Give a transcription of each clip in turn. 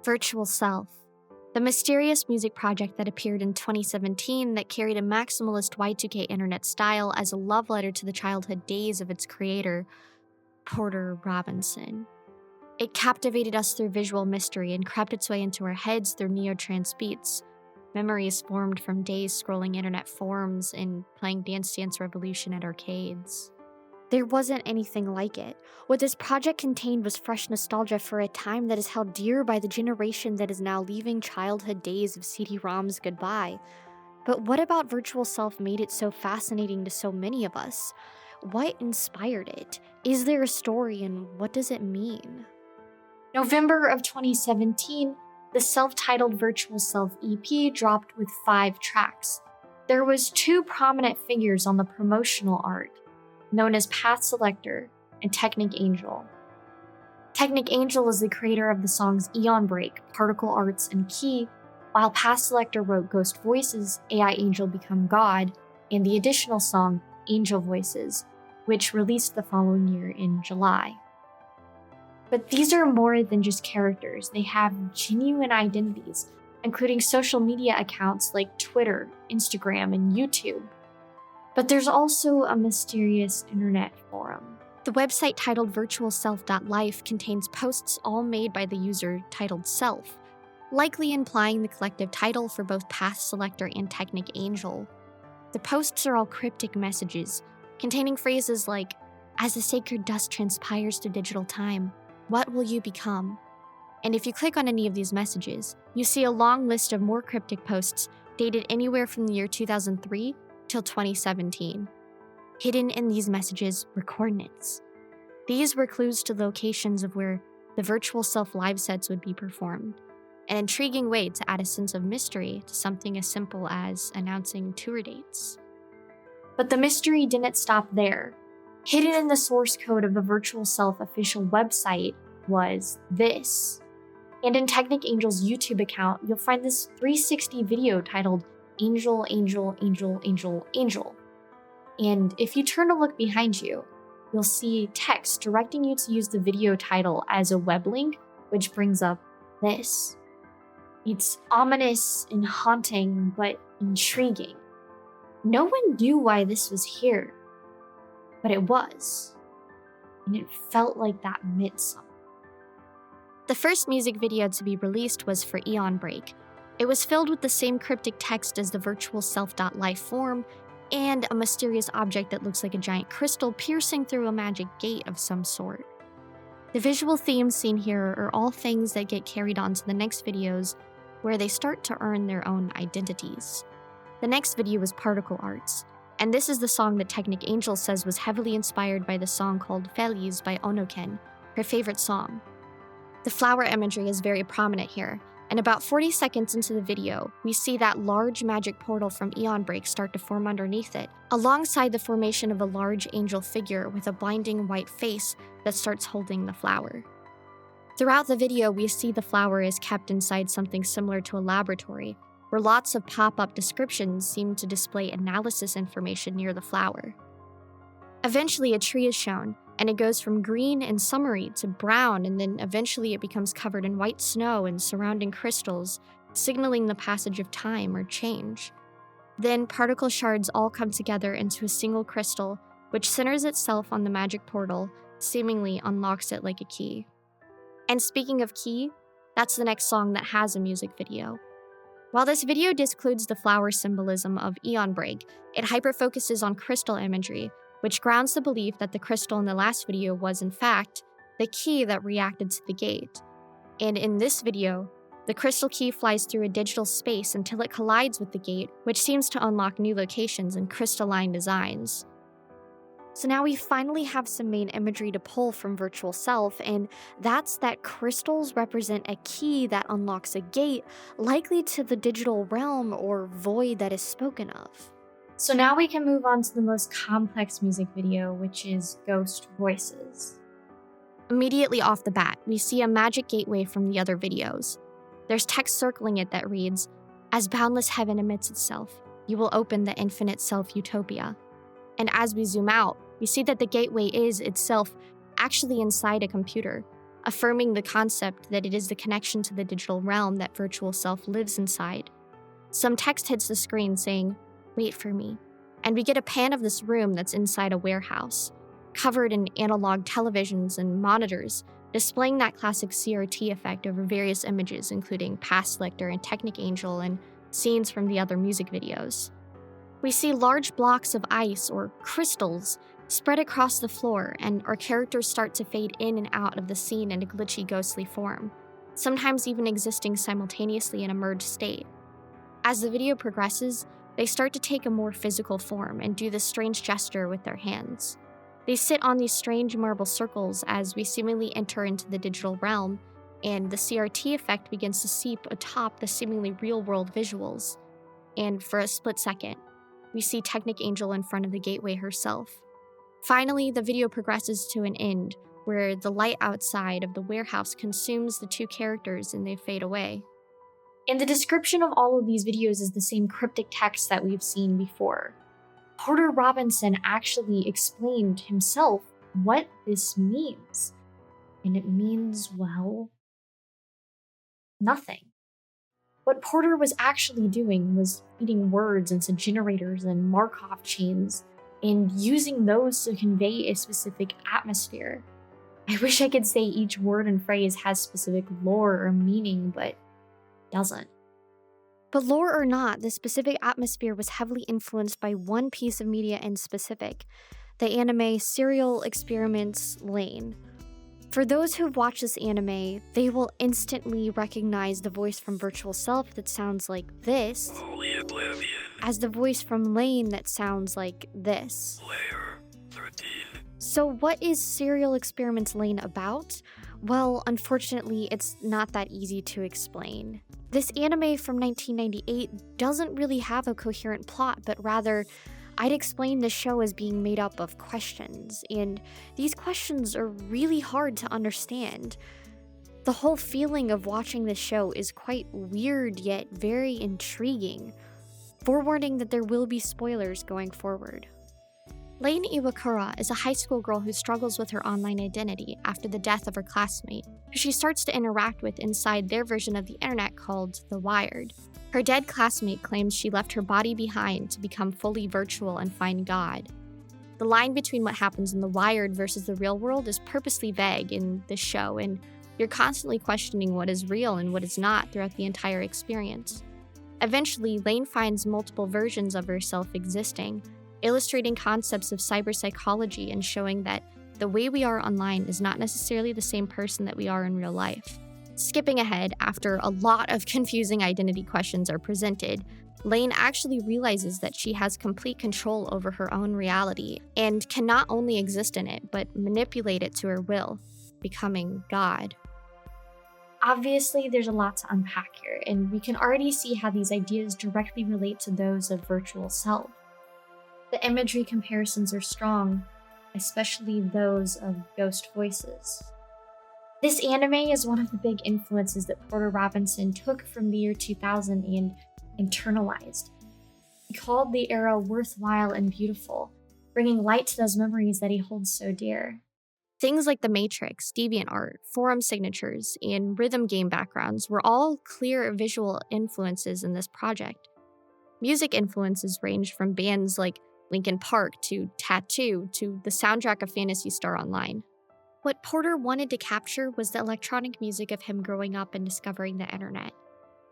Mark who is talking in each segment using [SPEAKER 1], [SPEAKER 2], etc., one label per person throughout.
[SPEAKER 1] Virtual Self, the mysterious music project that appeared in 2017 that carried a maximalist Y2K internet style as a love letter to the childhood days of its creator, Porter Robinson. It captivated us through visual mystery and crept its way into our heads through neo-trance beats. Memories formed from days scrolling internet forums and playing Dance Dance Revolution at arcades. There wasn't anything like it. What this project contained was fresh nostalgia for a time that is held dear by the generation that is now leaving childhood days of CD-ROMs goodbye. But what about Virtual Self made it so fascinating to so many of us? What inspired it? Is there a story, and what does it mean? November of 2017, the self-titled Virtual Self EP dropped with 5 tracks. There was 2 prominent figures on the promotional art, known as Path Selector and Technic Angel. Technic Angel is the creator of the songs Eon Break, Particle Arts, and Key, while Path Selector wrote Ghost Voices, AI Angel Become God, and the additional song Angel Voices, which released the following year in July. But these are more than just characters. They have genuine identities, including social media accounts like Twitter, Instagram, and YouTube. But there's also a mysterious internet forum. The website titled virtualself.life contains posts all made by the user titled Self, likely implying the collective title for both Path Selector and Technic Angel. The posts are all cryptic messages, containing phrases like, "As the sacred dust transpires to digital time, what will you become?" And if you click on any of these messages, you see a long list of more cryptic posts dated anywhere from the year 2003 till 2017. Hidden in these messages were coordinates. These were clues to locations of where the Virtual Self live sets would be performed, an intriguing way to add a sense of mystery to something as simple as announcing tour dates. But the mystery didn't stop there. Hidden in the source code of the Virtual Self official website was this. And in Technic Angel's YouTube account, you'll find this 360 video titled Angel, Angel, Angel, Angel, Angel. And if you turn to look behind you, you'll see text directing you to use the video title as a web link, which brings up this. It's ominous and haunting, but intriguing. No one knew why this was here, but it was. And it felt like that meant something. The first music video to be released was for Eon Break. It was filled with the same cryptic text as the virtualself.life form, and a mysterious object that looks like a giant crystal piercing through a magic gate of some sort. The visual themes seen here are all things that get carried on to the next videos, where they start to earn their own identities. The next video was Particle Arts, and this is the song that Technic Angel says was heavily inspired by the song called Feliz by Onoken, her favorite song. The flower imagery is very prominent here, and about 40 seconds into the video, we see that large magic portal from Eon Break start to form underneath it, alongside the formation of a large angel figure with a blinding white face that starts holding the flower. Throughout the video, we see the flower is kept inside something similar to a laboratory, where lots of pop-up descriptions seem to display analysis information near the flower. Eventually, a tree is shown, and it goes from green and summery to brown, and then eventually it becomes covered in white snow and surrounding crystals, signaling the passage of time or change. Then particle shards all come together into a single crystal, which centers itself on the magic portal, seemingly unlocks it like a key. And speaking of key, that's the next song that has a music video. While this video discludes the flower symbolism of Eon Break, it hyper-focuses on crystal imagery, which grounds the belief that the crystal in the last video was, in fact, the key that reacted to the gate. And in this video, the crystal key flies through a digital space until it collides with the gate, which seems to unlock new locations and crystalline designs. So now we finally have some main imagery to pull from Virtual Self, and that's that crystals represent a key that unlocks a gate, likely to the digital realm or void that is spoken of. So now we can move on to the most complex music video, which is Ghost Voices. Immediately off the bat, we see a magic gateway from the other videos. There's text circling it that reads, "As boundless heaven emits itself, you will open the infinite self-utopia." And as we zoom out, we see that the gateway is itself actually inside a computer, affirming the concept that it is the connection to the digital realm that virtual self lives inside. Some text hits the screen saying, "Wait for me," and we get a pan of this room that's inside a warehouse, covered in analog televisions and monitors, displaying that classic CRT effect over various images, including Past Lictor and Technic Angel and scenes from the other music videos. We see large blocks of ice or crystals spread across the floor, and our characters start to fade in and out of the scene in a glitchy, ghostly form, sometimes even existing simultaneously in a merged state. As the video progresses, they start to take a more physical form and do this strange gesture with their hands. They sit on these strange marble circles as we seemingly enter into the digital realm, and the CRT effect begins to seep atop the seemingly real-world visuals. And for a split second, we see Technic Angel in front of the gateway herself. Finally, the video progresses to an end, where the light outside of the warehouse consumes the two characters and they fade away. And the description of all of these videos is the same cryptic text that we've seen before. Porter Robinson actually explained himself what this means. And it means, well, nothing. What Porter was actually doing was feeding words into generators and Markov chains and using those to convey a specific atmosphere. I wish I could say each word and phrase has specific lore or meaning, but it doesn't. But lore or not, the specific atmosphere was heavily influenced by one piece of media in specific, the anime Serial Experiments Lane. For those who've watched this anime, they will instantly recognize the voice from Virtual Self that sounds like this,
[SPEAKER 2] Holy Oblivion.
[SPEAKER 1] as the voice from Lane that sounds like this.
[SPEAKER 2] Layer 13.
[SPEAKER 1] So what is Serial Experiments Lane about? Well, unfortunately, it's not that easy to explain. This anime from 1998 doesn't really have a coherent plot, but rather, I'd explain the show as being made up of questions, and these questions are really hard to understand. The whole feeling of watching this show is quite weird yet very intriguing. Forewarning that there will be spoilers going forward. Lane Iwakura is a high school girl who struggles with her online identity after the death of her classmate, who she starts to interact with inside their version of the internet called The Wired. Her dead classmate claims she left her body behind to become fully virtual and find God. The line between what happens in The Wired versus the real world is purposely vague in this show, and you're constantly questioning what is real and what is not throughout the entire experience. Eventually, Lane finds multiple versions of herself existing, illustrating concepts of cyberpsychology and showing that the way we are online is not necessarily the same person that we are in real life. Skipping ahead, after a lot of confusing identity questions are presented, Lane actually realizes that she has complete control over her own reality and can not only exist in it, but manipulate it to her will, becoming God. Obviously, there's a lot to unpack here, and we can already see how these ideas directly relate to those of Virtual Self. The imagery comparisons are strong, especially those of ghost voices. This anime is one of the big influences that Porter Robinson took from the year 2000 and internalized. He called the era worthwhile and beautiful, bringing light to those memories that he holds so dear. Things like The Matrix, DeviantArt, forum signatures, and rhythm game backgrounds were all clear visual influences in this project. Music influences ranged from bands like Linkin Park to Tattoo to the soundtrack of Phantasy Star Online. What Porter wanted to capture was the electronic music of him growing up and discovering the internet.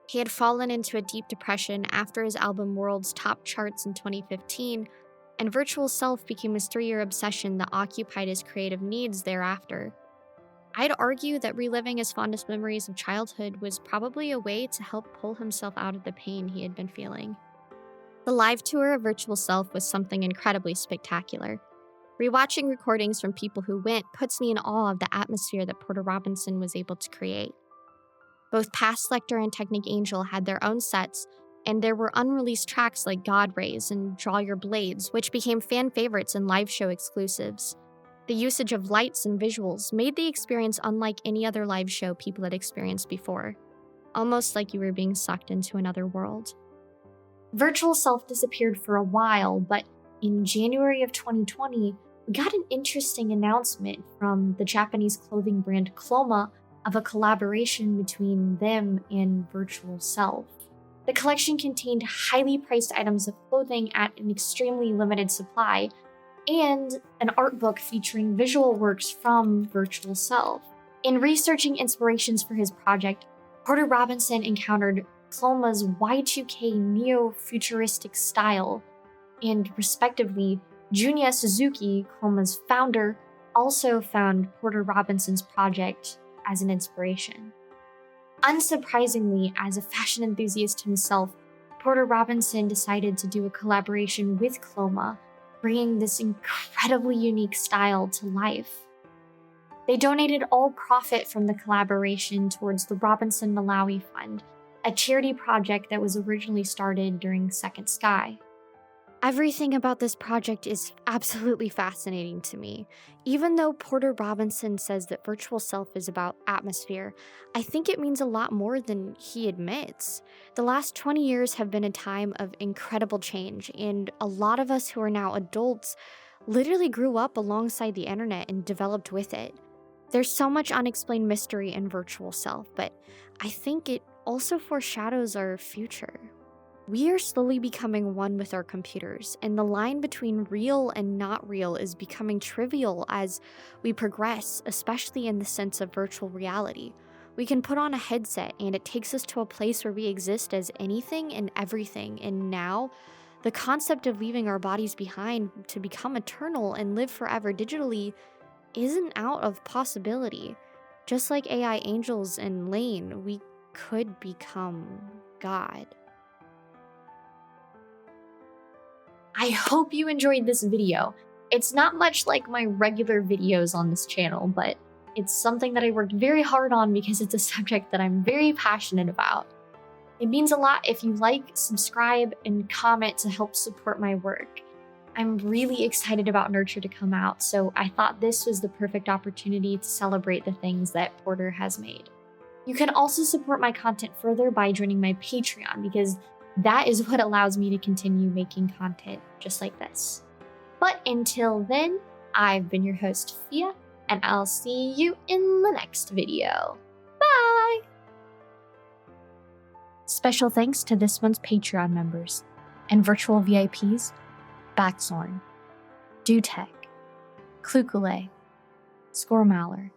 [SPEAKER 1] He had fallen into a deep depression after his album World's top charts in 2015, and Virtual Self became his 3-year obsession that occupied his creative needs thereafter. I'd argue that reliving his fondest memories of childhood was probably a way to help pull himself out of the pain he had been feeling. The live tour of Virtual Self was something incredibly spectacular. Rewatching recordings from people who went puts me in awe of the atmosphere that Porter Robinson was able to create. Both Past Lictor and Technic Angel had their own sets, and there were unreleased tracks like God Rays and Draw Your Blades, which became fan favorites and live show exclusives. The usage of lights and visuals made the experience unlike any other live show people had experienced before, almost like you were being sucked into another world. Virtual Self disappeared for a while, but in January of 2020, we got an interesting announcement from the Japanese clothing brand Cloma of a collaboration between them and Virtual Self. The collection contained highly priced items of clothing at an extremely limited supply, and an art book featuring visual works from Virtual Self. In researching inspirations for his project, Porter Robinson encountered Cloma's Y2K neo-futuristic style, and respectively, Junya Suzuki, Cloma's founder, also found Porter Robinson's project as an inspiration. Unsurprisingly, as a fashion enthusiast himself, Porter Robinson decided to do a collaboration with Cloma, bringing this incredibly unique style to life. They donated all profit from the collaboration towards the Robinson Malawi Fund, a charity project that was originally started during Second Sky. Everything about this project is absolutely fascinating to me. Even though Porter Robinson says that Virtual Self is about atmosphere, I think it means a lot more than he admits. The last 20 years have been a time of incredible change, and a lot of us who are now adults literally grew up alongside the internet and developed with it. There's so much unexplained mystery in Virtual Self, but I think it also foreshadows our future. We are slowly becoming one with our computers, and the line between real and not real is becoming trivial as we progress, especially in the sense of virtual reality. We can put on a headset and it takes us to a place where we exist as anything and everything, and now, the concept of leaving our bodies behind to become eternal and live forever digitally isn't out of possibility. Just like AI angels and Lane, we could become God. I hope you enjoyed this video. It's not much like my regular videos on this channel, but it's something that I worked very hard on because it's a subject that I'm very passionate about. It means a lot if you like, subscribe, and comment to help support my work. I'm really excited about Nurture to come out, so I thought this was the perfect opportunity to celebrate the things that Porter has made. You can also support my content further by joining my Patreon, because that is what allows me to continue making content just like this. But until then, I've been your host, PHIA, and I'll see you in the next video. Bye! Special thanks to this month's Patreon members and virtual VIPs, Baxorn, Dutech, Klukule, Scoremaller,